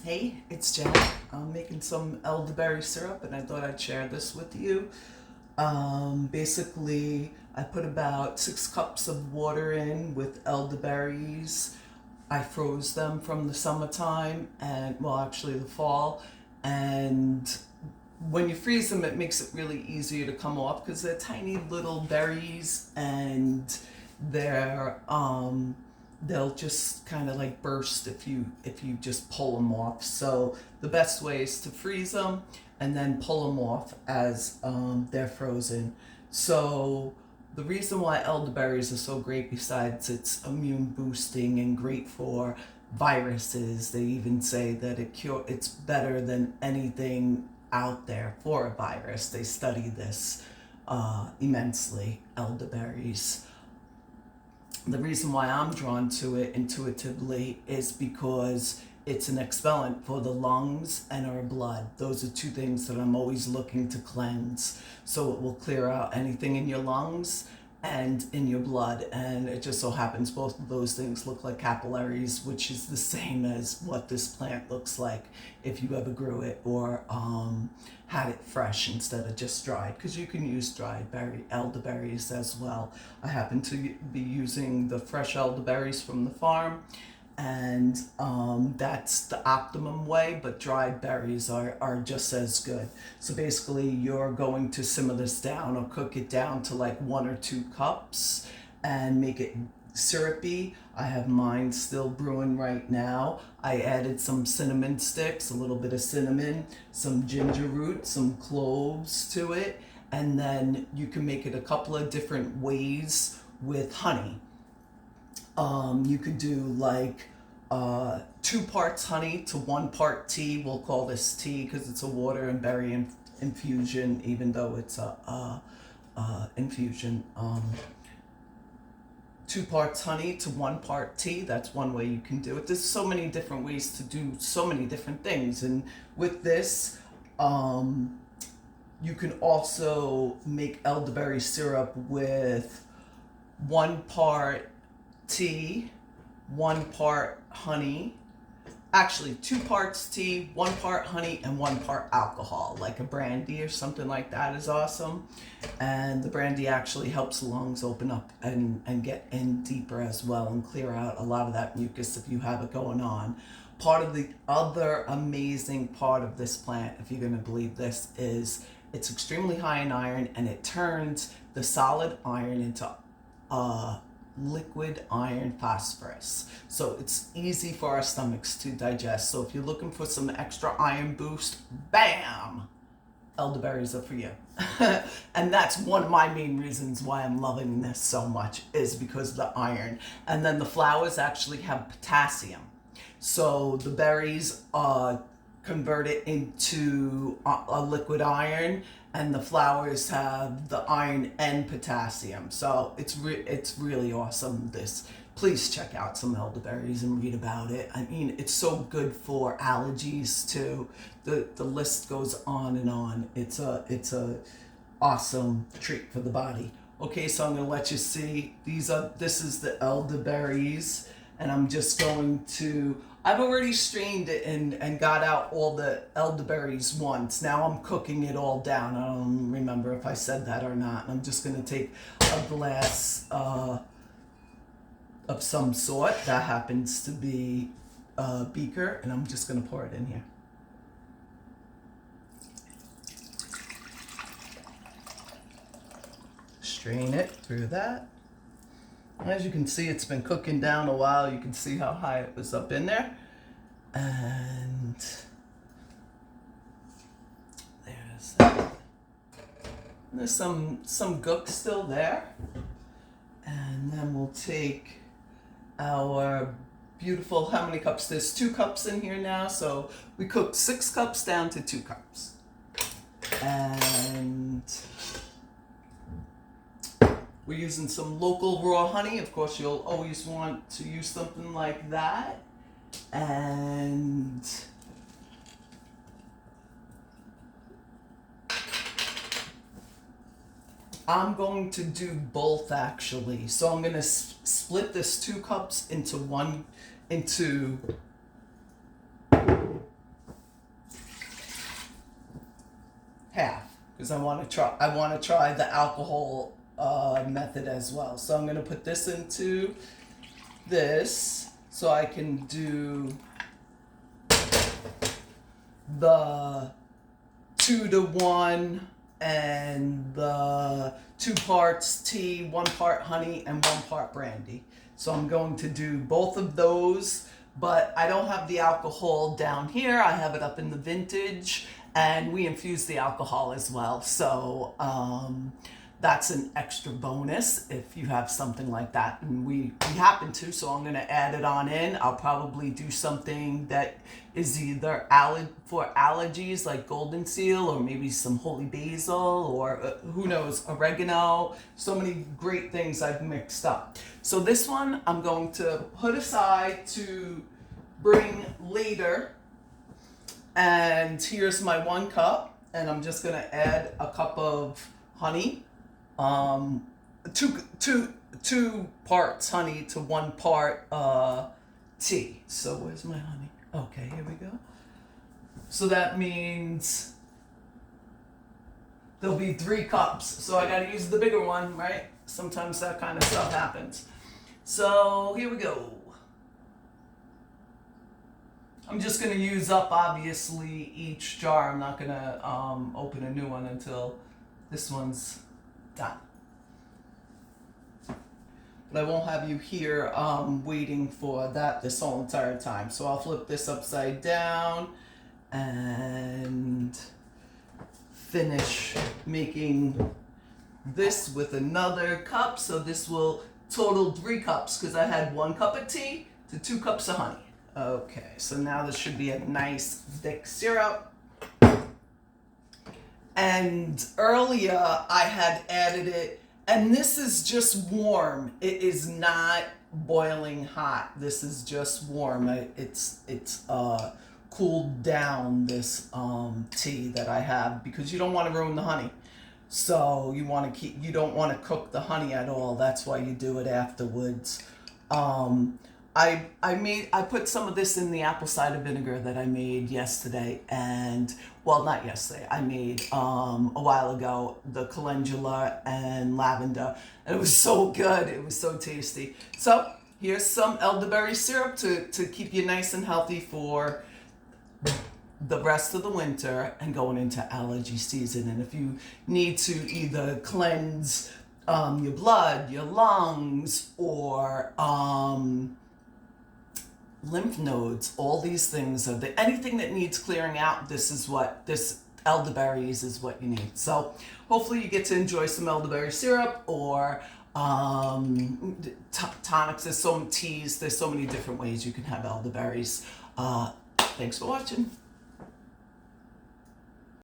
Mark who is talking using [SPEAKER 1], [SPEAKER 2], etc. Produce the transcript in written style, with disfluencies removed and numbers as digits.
[SPEAKER 1] Hey, it's Jen. I'm making some elderberry syrup and I thought I'd share this with you. Basically, I put about 6 cups of water in with elderberries. I froze them from the summertime and, well, actually the fall. And when you freeze them, it makes it really easier to come off because they're tiny little berries and they're they'll just kind of like burst if you just pull them off. So the best way is to freeze them and then pull them off as they're frozen. So the reason why elderberries are so great, besides it's immune boosting and great for viruses, they even say that it's better than anything out there for a virus. They study this immensely, elderberries. The reason why I'm drawn to it intuitively is because it's an expellant for the lungs and our blood. Those are two things that I'm always looking to cleanse. So it will clear out anything in your lungs and in your blood. And it just so happens both of those things look like capillaries, which is the same as what this plant looks like if you ever grew it or had it fresh instead of just dried, because you can use dried elderberries as well. I happen to be using the fresh elderberries from the farm, and that's the optimum way, but dried berries are just as good. So basically you're going to simmer this down or cook it down to like 1 or 2 cups and make it syrupy. I have mine still brewing right now. I added some cinnamon sticks, a little bit of cinnamon, some ginger root, some cloves to it, and then you can make it a couple of different ways with honey. You could do like 2 parts honey to 1 part tea. We'll call this tea because it's a water and berry infusion, even though it's a infusion. 2 parts honey to 1 part tea. That's one way you can do it. There's so many different ways to do so many different things. And with this, you can also make elderberry syrup with 1 part tea, 1 part honey. Actually, 2 parts tea, 1 part honey, and 1 part alcohol, like a brandy or something like that is awesome. And the brandy actually helps the lungs open up and get in deeper as well and clear out a lot of that mucus if you have it going on. Part of the other amazing part of this plant, if you're going to believe this, is it's extremely high in iron, and it turns the solid iron into liquid iron phosphorus. So it's easy for our stomachs to digest. So if you're looking for some extra iron boost, bam! Elderberries are for you. And that's one of my main reasons why I'm loving this so much, is because of the iron. And then the flowers actually have potassium. So the berries convert it into a liquid iron, and the flowers have the iron and potassium. So it's really awesome. This, please check out some elderberries and read about it. I mean, it's so good for allergies too. The list goes on and on. It's a awesome treat for the body. Okay, so I'm gonna let you see. This is the elderberries, and I'm just going to, I've already strained it and got out all the elderberries once. Now I'm cooking it all down. I don't remember if I said that or not. I'm just going to take a glass of some sort. That happens to be a beaker, and I'm just going to pour it in here. Strain it through that. As you can see, it's been cooking down a while. You can see how high it was up in there. And there's that. There's some gook still there. And then we'll take our beautiful, how many cups? There's 2 cups in here now. So we cooked 6 cups down to 2 cups. And we're using some local raw honey. Of course, you'll always want to use something like that. And I'm going to do both actually. So I'm going to split this 2 cups into because I want to try the alcohol method as well. So I'm going to put this into this so I can do the 2-to-1 and the 2 parts tea, 1 part honey, and 1 part brandy. So I'm going to do both of those, but I don't have the alcohol down here. I have it up in the vintage, and we infuse the alcohol as well. So that's an extra bonus if you have something like that. And we happen to, so I'm going to add it on in. I'll probably do something that is either for allergies like golden seal, or maybe some holy basil, or who knows, oregano. So many great things I've mixed up. So this one I'm going to put aside to bring later. And here's my 1 cup, and I'm just going to add a cup of honey. 2 parts honey to 1 part tea. So where's my honey? Okay, here we go. So that means there'll be 3 cups. So I gotta use the bigger one, right? Sometimes that kind of stuff happens. So here we go. I'm just gonna use up, obviously, each jar. I'm not gonna open a new one until this one's done. But I won't have you here waiting for that this whole entire time. So I'll flip this upside down and finish making this with another cup. So this will total 3 cups, because I had 1 cup of tea to 2 cups of honey. Okay, so now this should be a nice thick syrup. And earlier I had added it, and this is just warm. It is not boiling hot. This is just warm. It's cooled down, this tea that I have, because you don't want to ruin the honey. So you don't want to cook the honey at all. That's why you do it afterwards. I put some of this in the apple cider vinegar that I made yesterday, and well, not yesterday, I made a while ago, the calendula and lavender, and it was so good. It was so tasty. So here's some elderberry syrup to keep you nice and healthy for the rest of the winter and going into allergy season. And if you need to either cleanse your blood, your lungs, or lymph nodes, all these things are anything that needs clearing out, this elderberries is what you need. So hopefully you get to enjoy some elderberry syrup, or tonics. There's so many teas, there's so many different ways you can have elderberries. Thanks for watching.